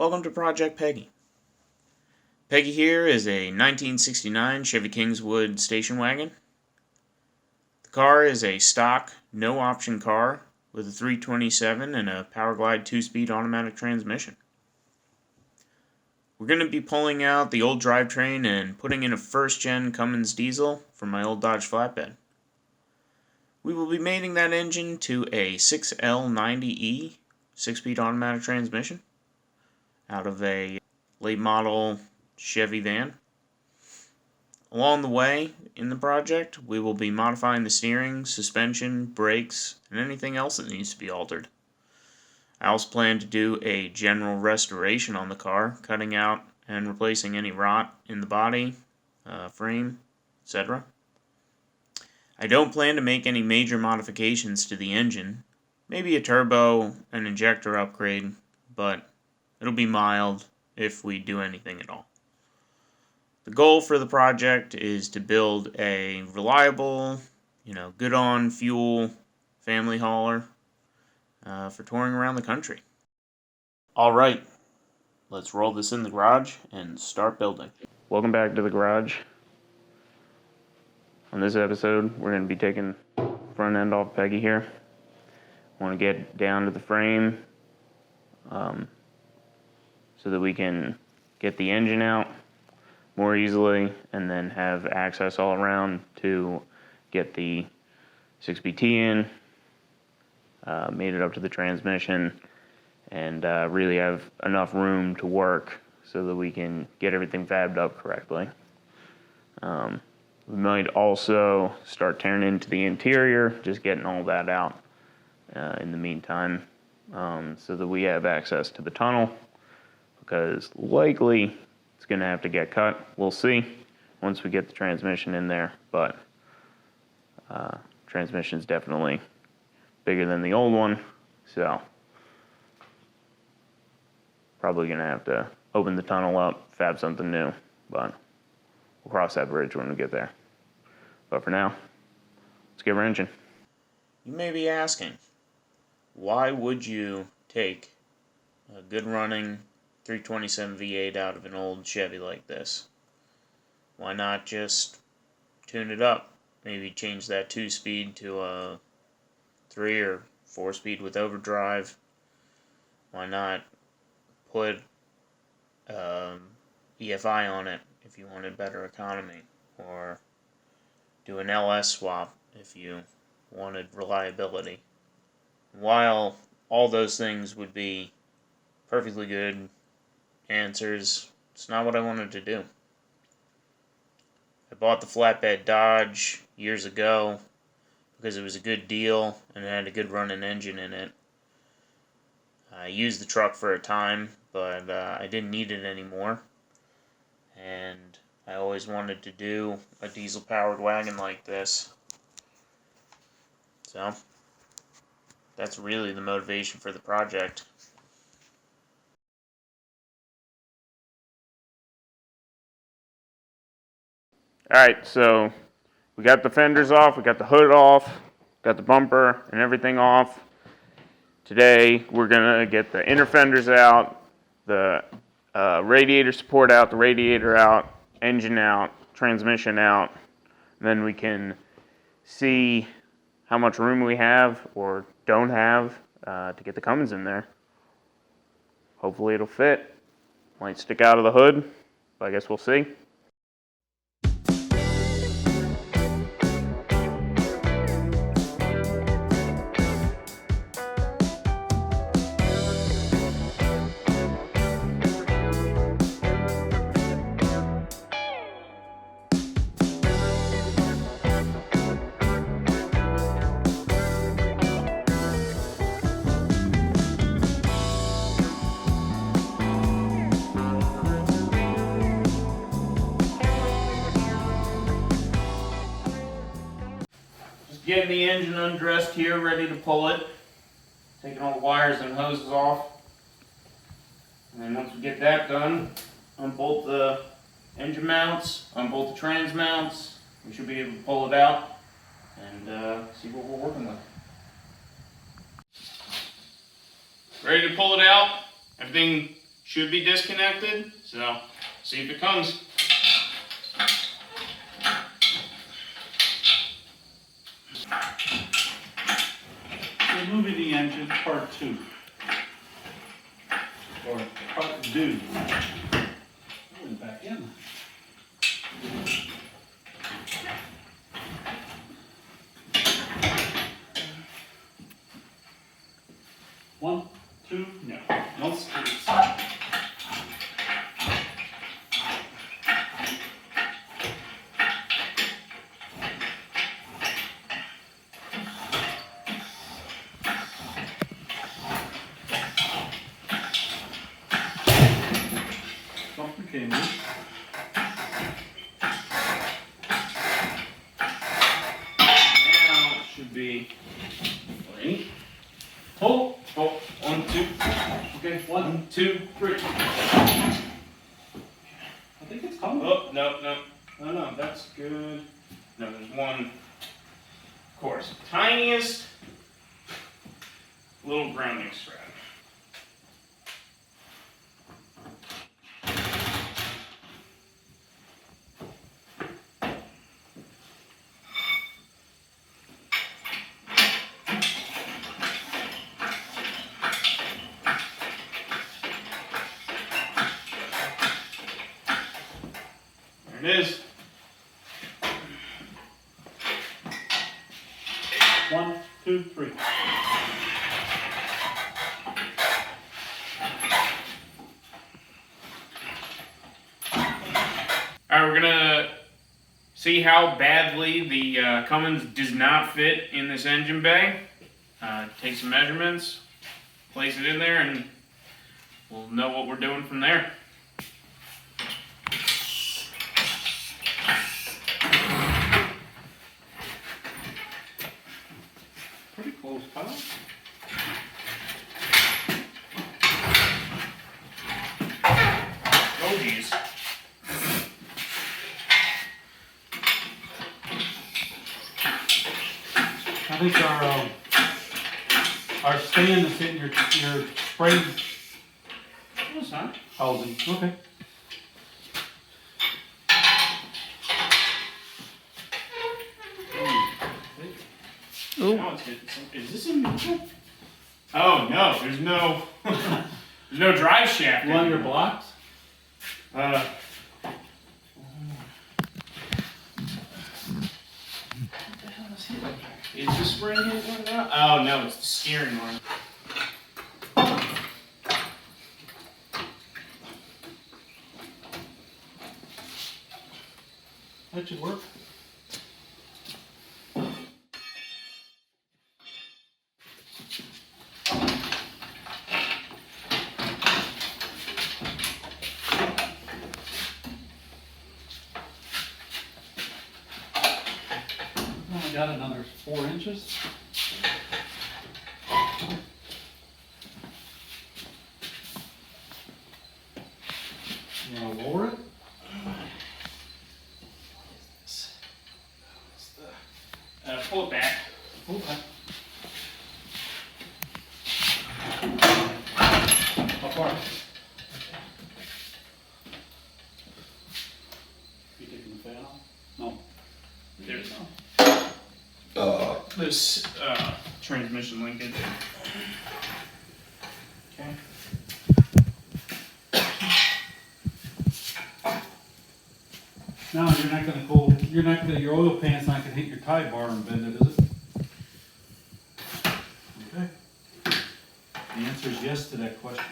Welcome to Project Peggy. Peggy here is a 1969 Chevy Kingswood station wagon. The car is a stock, no-option car with a 327 and a Powerglide 2-speed automatic transmission. We're going to be pulling out the old drivetrain and putting in a first-gen Cummins diesel from my old Dodge flatbed. We will be mating that engine to a 6L90E 6-speed automatic transmission out of a late model Chevy van. Along the way in the project, we will be modifying the steering, suspension, brakes, and anything else that needs to be altered. I also plan to do a general restoration on the car, cutting out and replacing any rot in the body, frame, etc. I don't plan to make any major modifications to the engine, maybe a turbo and injector upgrade, but it'll be mild if we do anything at all. The goal for the project is to build a reliable, good on fuel family hauler for touring around the country. Alright, let's roll this in the garage and start building. Welcome back to the garage. On this episode, we're going to be taking front end off Peggy here. I want to get down to the frame so that we can get the engine out more easily and then have access all around to get the 6BT in, made it up to the transmission, and really have enough room to work so that we can get everything fabbed up correctly. We might also start tearing into the interior, just getting all that out in the meantime, so that we have access to the tunnel, because likely it's going to have to get cut. We'll see once we get the transmission in there, but transmission's definitely bigger than the old one, so probably going to have to open the tunnel up, fab something new, but we'll cross that bridge when we get there. But for now, let's get our engine. You may be asking, why would you take a good running 327 V8 out of an old Chevy like this? Why not just tune it up? Maybe change that 2-speed to a 3 or 4-speed with overdrive. Why not put EFI on it if you wanted better economy? Or do an LS swap if you wanted reliability? While all those things would be perfectly good answers, it's not what I wanted to do. I bought the flatbed Dodge years ago because it was a good deal and it had a good running engine in it. I used the truck for a time, but I didn't need it anymore. And I always wanted to do a diesel-powered wagon like this. So, that's really the motivation for the project. Alright, so we got the fenders off, we got the hood off, got the bumper and everything off. Today we're going to get the inner fenders out, the radiator support out, the radiator out, engine out, transmission out. Then we can see how much room we have or don't have to get the Cummins in there. Hopefully it'll fit. Might stick out of the hood, but I guess we'll see. Getting the engine undressed here, ready to pull it. Taking all the wires and hoses off. And then once we get that done, unbolt the engine mounts, unbolt the trans mounts. We should be able to pull it out and see what we're working with. Ready to pull it out. Everything should be disconnected, so see if it comes. Removing the engine, part 2. Or part due. Went back in. One, two, no. No screws. Something came in. Now it should be 3. Oh, 1, 2. Okay, 1, 2, 3. I think it's coming. Oh, no, that's good. No, there's one, of course, tiniest little grounding strap. There it is. 1, 2, 3. Alright, we're gonna see how badly the Cummins does not fit in this engine bay. Take some measurements, place it in there, and we'll know what we're doing from there. Pretty close, pal. Oh geez. I think our stand is hitting your spring No, it's not. housing. Okay. No, it's good. Is this in neutral? Oh no, there's no there's no drive shaft. You want your blocks? Is the spring hitting it out? Oh no, it's the steering arm. That should work. I got another 4 inches. You want to lower it? Pull it back. Pull back. How far? You taking the fan off? No. There's this transmission linkage. Okay. No, you're not gonna go, your oil pan's not gonna hit your tie bar and bend it, is it? Okay. The answer is yes to that question.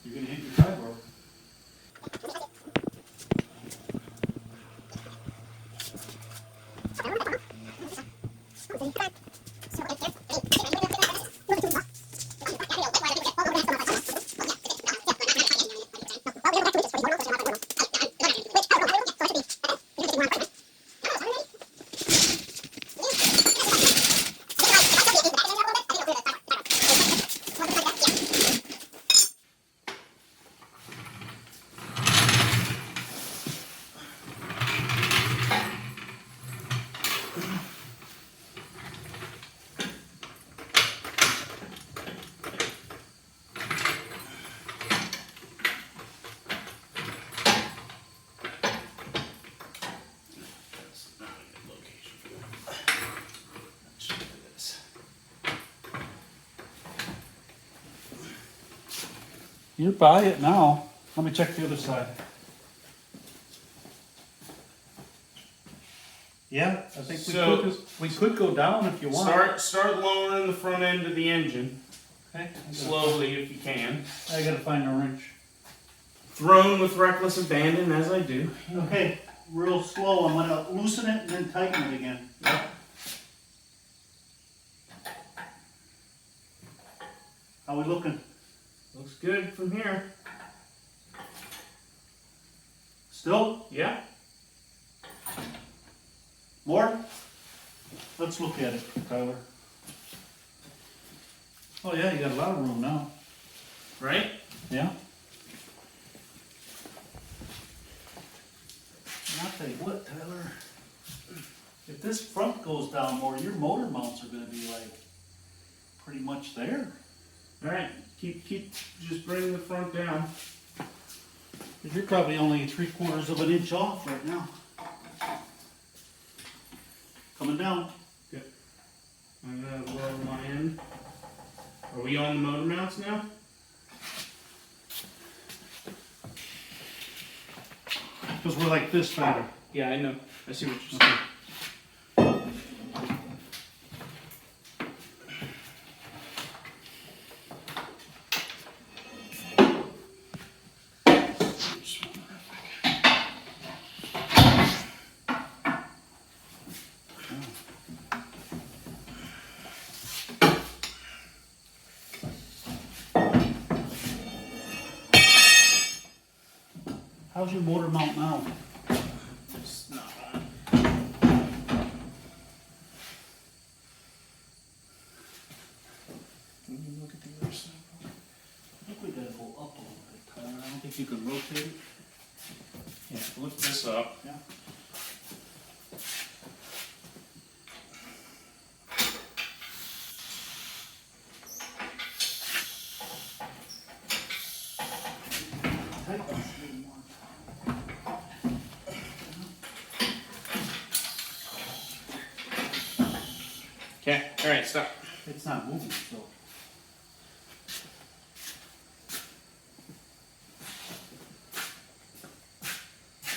You're gonna hit your tie bar. You're by it now. Let me check the other side. Yeah, I think we could go down if you want. Start lowering the front end of the engine. Okay. Slowly if you can. I gotta find a wrench. Thrown with reckless abandon as I do. Okay, real slow. I'm gonna loosen it and then tighten it again. Yep. How we looking? Looks good from here. Still? Yeah. More? Let's look at it, Tyler. Oh yeah, you got a lot of room now. Right? Yeah. And I'll tell you what, Tyler. If this front goes down more, your motor mounts are gonna be like pretty much there. Alright. Keep just bring the front down. You're probably only 3/4 of an inch off right now. Coming down. Good. I'm gonna lower my end. Are we on the motor mounts now? Because we're like this, Tyler. Yeah, I know. I see what you're saying. How's your motor mount now? It's not bad. Can you look at the other side? I think we gotta go up a little bit, Tyler. I don't think you can rotate it. Yeah, lift this up. Yeah. Okay, alright, stop. It's not moving, so.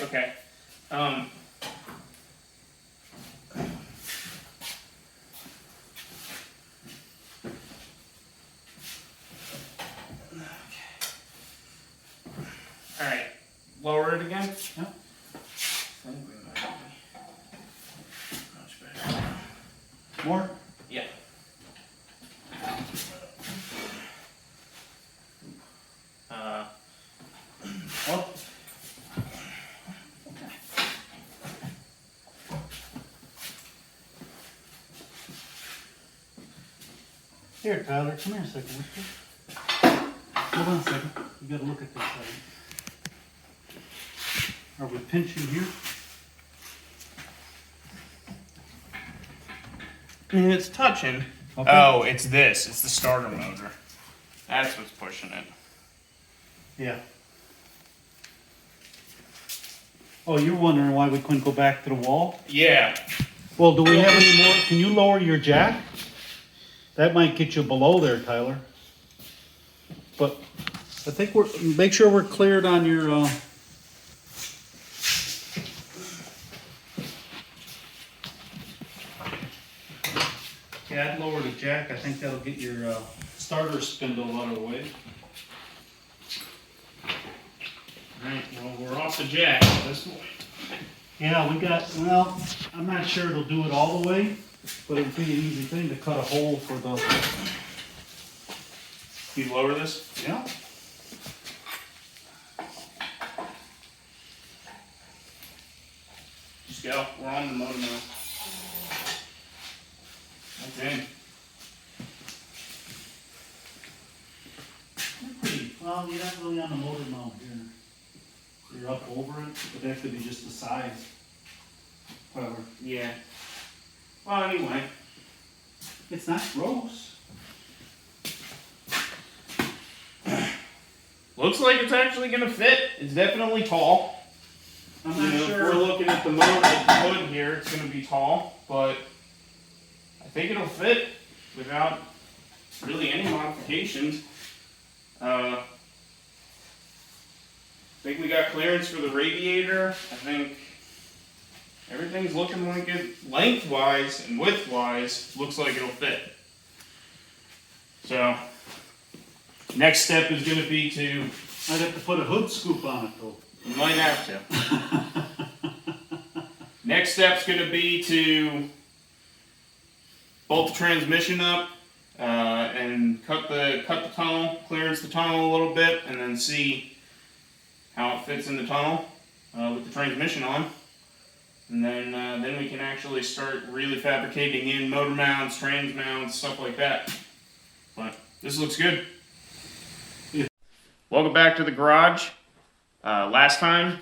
Okay. Alright, lower it again. Yeah. I think we might be much better. More? Yeah. Up. Here, Tyler, come here a second. Will you? Hold on a second. You gotta look at this side. Are we pinching here? It's touching. Okay. Oh, it's this. It's the starter motor. That's what's pushing it. Yeah. Oh, you're wondering why we couldn't go back to the wall? Yeah. Well, do we have any more? Can you lower your jack? That might get you below there, Tyler. But I think make sure we're cleared on your, yeah, I'd lower the jack. I think that'll get your, starter spindle out of the way. Alright, well, we're off the jack this way. Yeah, well, I'm not sure it'll do it all the way, but it'd be an easy thing to cut a hole for the, Can you lower this? yeah. Just go. We're on the motor now. Okay. Well, you're not really on the motor mount here. You're up over it, but that could be just the size. Whatever. Yeah. Well, anyway. It's not gross. Looks like it's actually going to fit. It's definitely tall. I'm You not know, sure. If we're looking at the motor, the hood here, it's going to be tall, but I think it'll fit without really any modifications. think we got clearance for the radiator. I think everything's looking like it, lengthwise and widthwise, looks like it'll fit. So, next step is going to be to... I'd have to put a hood scoop on it though. You might have to. Next step's going to be to bolt the transmission up and cut the tunnel, clearance the tunnel a little bit, and then see how it fits in the tunnel with the transmission on. And then we can actually start really fabricating in motor mounts, trans mounts, stuff like that. But this looks good. Yeah. Welcome back to the garage. Last time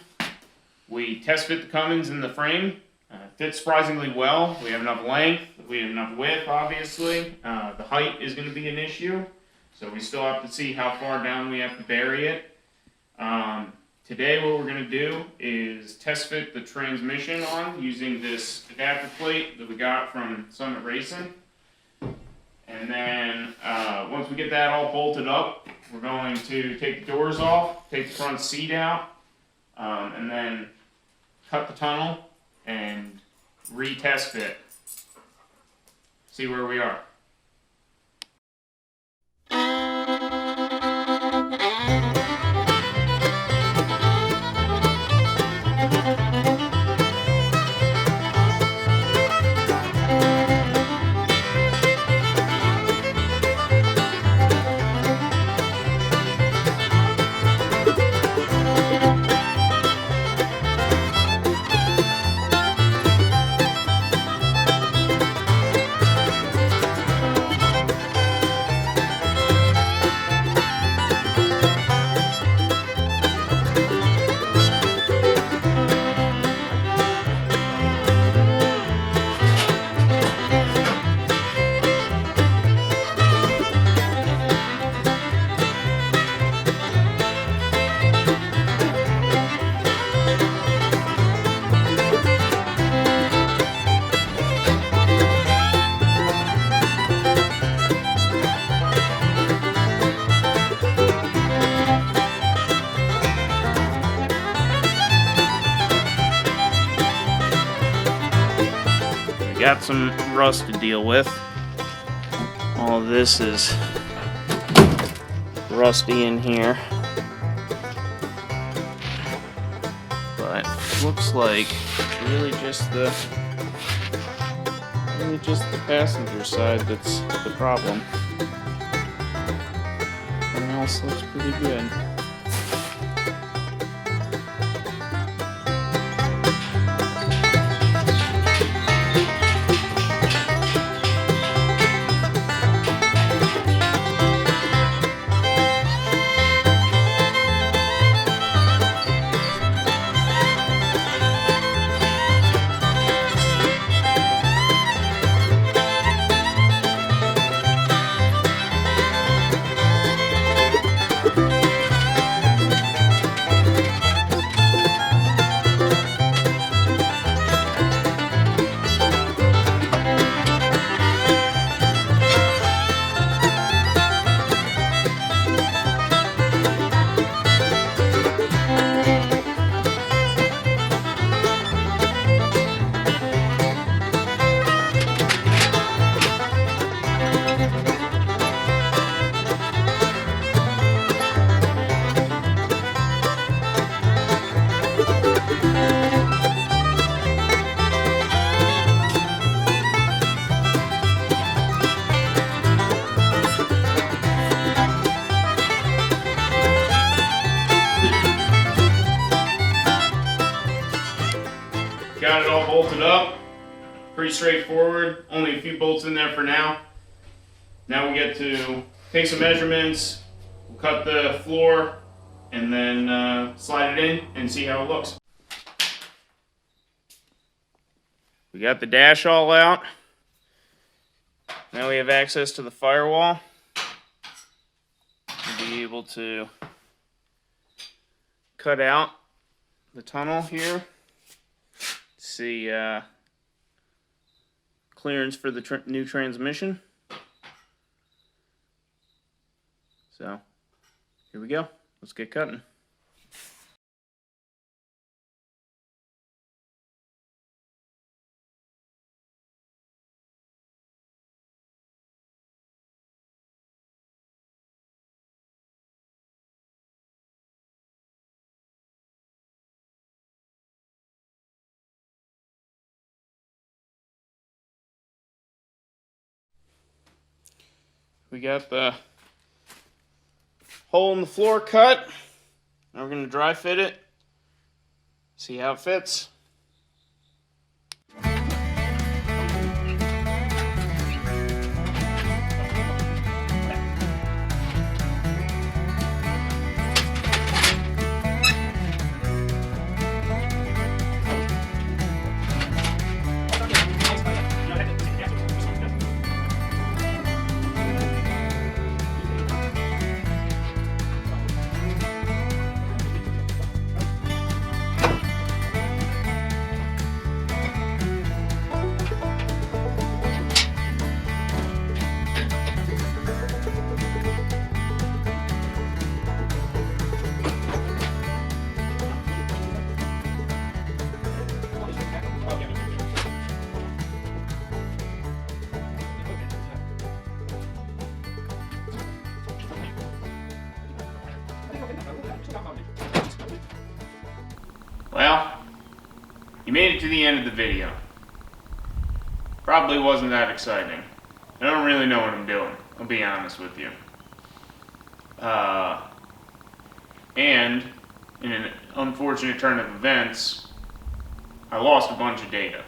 we test fit the Cummins in the frame. Fits surprisingly well. We have enough length, we have enough width, obviously. The height is going to be an issue, so we still have to see how far down we have to bury it. Today what we're going to do is test fit the transmission on using this adapter plate that we got from Summit Racing. And then once we get that all bolted up, we're going to take the doors off, take the front seat out, and then cut the tunnel and retest fit. See where we are. Got some rust to deal with. All of this is rusty in here, but looks like really just the passenger side that's the problem. Everything else looks pretty good. Got it all bolted up. Pretty straightforward. Only a few bolts in there for now. Now we get to take some measurements. We'll cut the floor and then slide it in and see how it looks. We got the dash all out. Now we have access to the firewall. We'll be able to cut out the tunnel here. See clearance for the new transmission. So here we go. Let's get cutting. we got the hole in the floor cut. Now we're going to dry fit it, see how it fits. Well, you made it to the end of the video. Probably wasn't that exciting. I don't really know what I'm doing, I'll be honest with you. And in an unfortunate turn of events, I lost a bunch of data.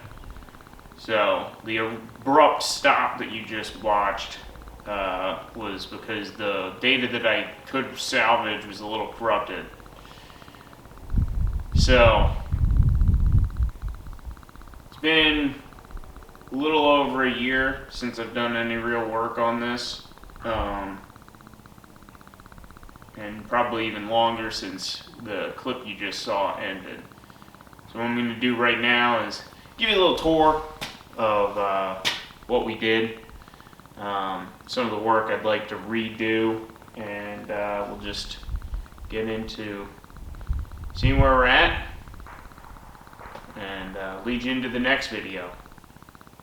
So the abrupt stop that you just watched was because the data that I could salvage was a little corrupted. So it's been a little over a year since I've done any real work on this, and probably even longer since the clip you just saw ended. So what I'm going to do right now is give you a little tour of what we did, some of the work I'd like to redo, and we'll just get into seeing where we're at, and lead you into the next video.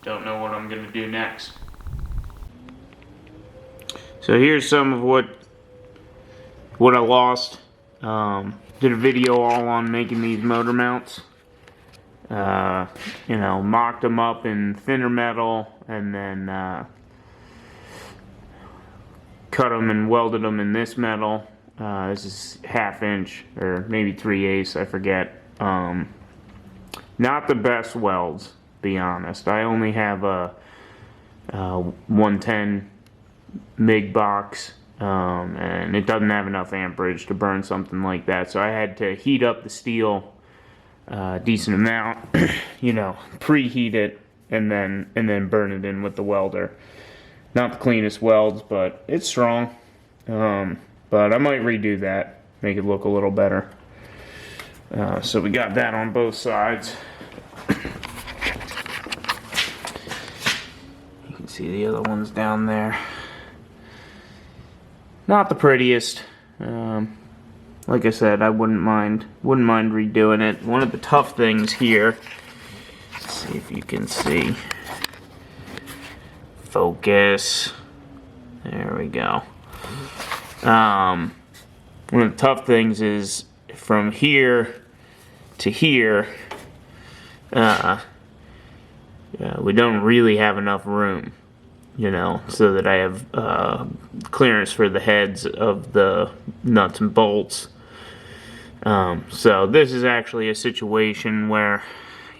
Don't know what I'm going to do next. So here's some of what I lost. Did a video all on making these motor mounts. You know, mocked them up in thinner metal, and then cut them and welded them in this metal. This is 1/2 inch, or maybe 3/8, I forget. Not the best welds, to be honest. I only have a 110 MIG box, and it doesn't have enough amperage to burn something like that. So I had to heat up the steel a decent amount, you know, preheat it, and then burn it in with the welder. Not the cleanest welds, but it's strong. But I might redo that, make it look a little better. So we got that on both sides. You can see the other ones down there. Not the prettiest. Like I said, I wouldn't mind redoing it. One of the tough things here, let's see if you can see. Focus. There we go. One of the tough things is from here to here, we don't really have enough room, you know, so that I have clearance for the heads of the nuts and bolts. So this is actually a situation where,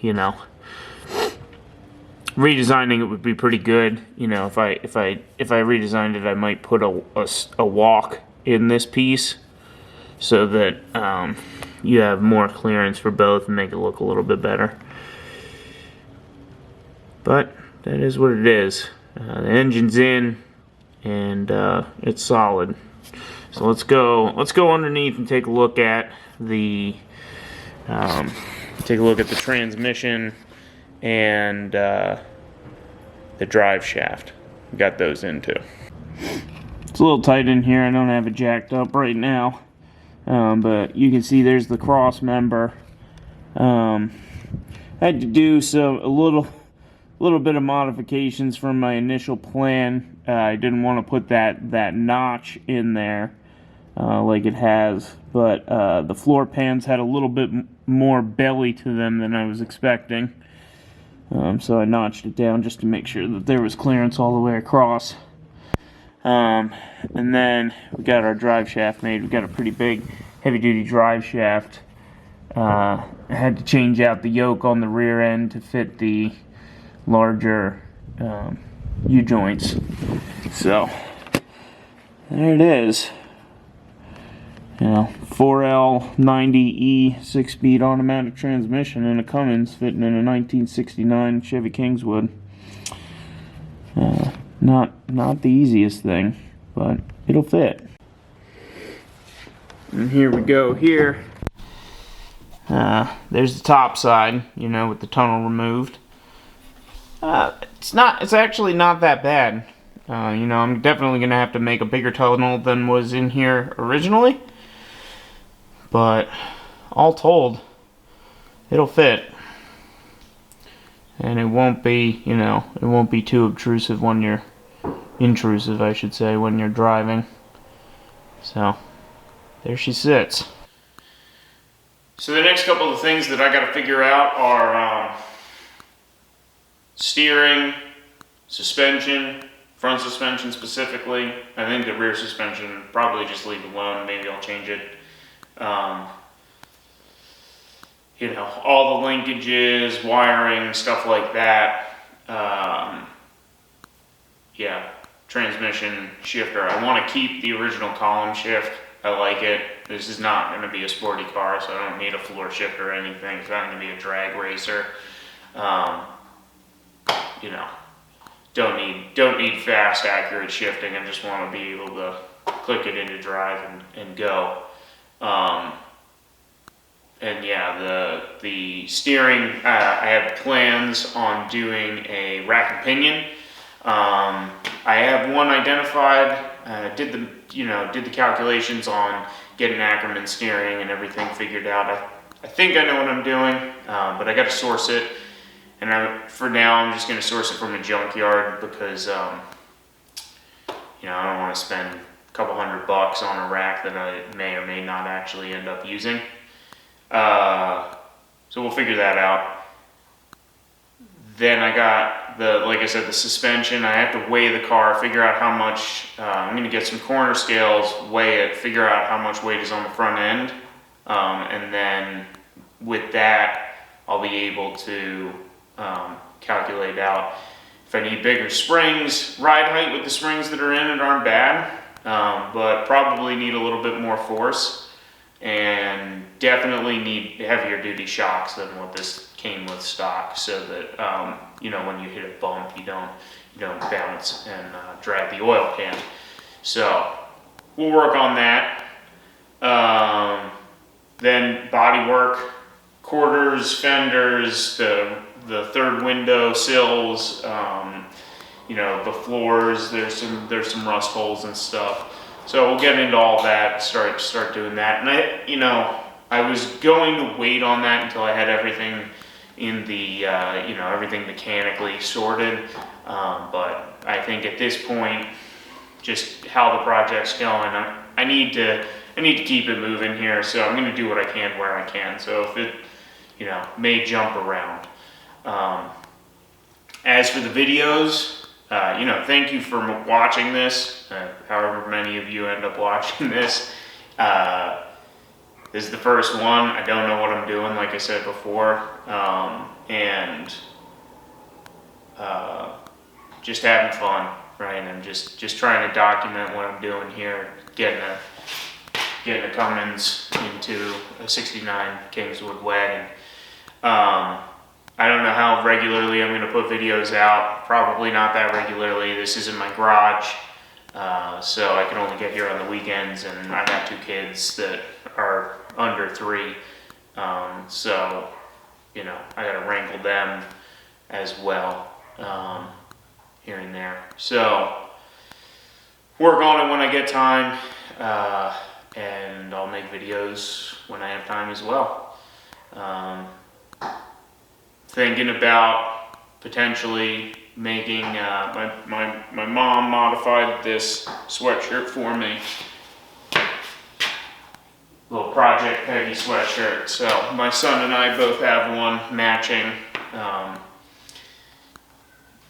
you know, redesigning it would be pretty good. You know, if I redesigned it, I might put a walk in this piece so that you have more clearance for both and make it look a little bit better. But that is what it is. The engine's in, and it's solid. So let's go underneath and take a look at the transmission and the drive shaft. Got those in too. It's a little tight in here. I don't have it jacked up right now, but you can see there's the cross member. I had to do a little bit of modifications from my initial plan. I didn't want to put that notch in there like it has, but the floor pans had a little bit more belly to them than I was expecting. So I notched it down just to make sure that there was clearance all the way across. And then we got our drive shaft made. We got a pretty big heavy-duty drive shaft. I had to change out the yoke on the rear end to fit the larger U-joints. So there it is. 4L90E 6-speed automatic transmission in a Cummins fitting in a 1969 Chevy Kingswood. Not the easiest thing, but it'll fit. And here we go here. There's the top side, with the tunnel removed. It's actually not that bad. I'm definitely gonna have to make a bigger tunnel than was in here originally. But all told, it'll fit. And it won't be, it won't be too intrusive when you're driving. So, there she sits. So the next couple of things that I got to figure out are steering, suspension, front suspension specifically. I think the rear suspension, probably just leave it alone, maybe I'll change it. All the linkages, wiring, stuff like that. Transmission, shifter. I want to keep the original column shift. I like it. This is not going to be a sporty car, so I don't need a floor shifter or anything. It's not going to be a drag racer. Don't need fast, accurate shifting. I just want to be able to click it into drive and go. The steering, I have plans on doing a rack and pinion. I have one identified. Did the calculations on getting Ackerman steering and everything figured out. I think I know what I'm doing, but I got to source it. And for now, I'm just going to source it from a junkyard because I don't want to spend a couple $100 on a rack that I may or may not actually end up using. So we'll figure that out. Then I got like I said, the suspension. I have to weigh the car, figure out how much, I'm going to get some corner scales, weigh it, figure out how much weight is on the front end. And then with that, I'll be able to calculate out if I need bigger springs. Ride height with the springs that are in it aren't bad, but probably need a little bit more force. And definitely need heavier duty shocks than what this came with stock, so that when you hit a bump, you don't bounce and drag the oil pan. So we'll work on that. Then body work, quarters, fenders, the third window sills, the floors. There's some rust holes and stuff. So we'll get into all that, start doing that. And I was going to wait on that until I had everything in the, everything mechanically sorted. But I think at this point, just how the project's going, I need to keep it moving here. So I'm going to do what I can where I can. So if it, may jump around. As for the videos, thank you for watching this, however many of you end up watching this. This is the first one. I don't know what I'm doing, like I said before, just having fun, right? I'm just trying to document what I'm doing here, getting a Cummins into a 69 Kingswood Wagon. I don't know how regularly I'm going to put videos out. Probably not that regularly. This is in my garage, so I can only get here on the weekends, and I got 2 kids that are under 3, so I got to wrangle them as well, here and there. So work on it when I get time, and I'll make videos when I have time as well. Thinking about potentially making, my mom modified this sweatshirt for me. Little Project Peggy sweatshirt. So my son and I both have one matching.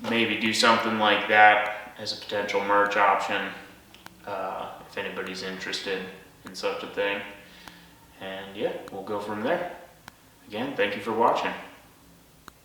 Maybe do something like that. as a potential merch option if anybody's interested in such a thing. And yeah, we'll go from there. Again, thank you for watching.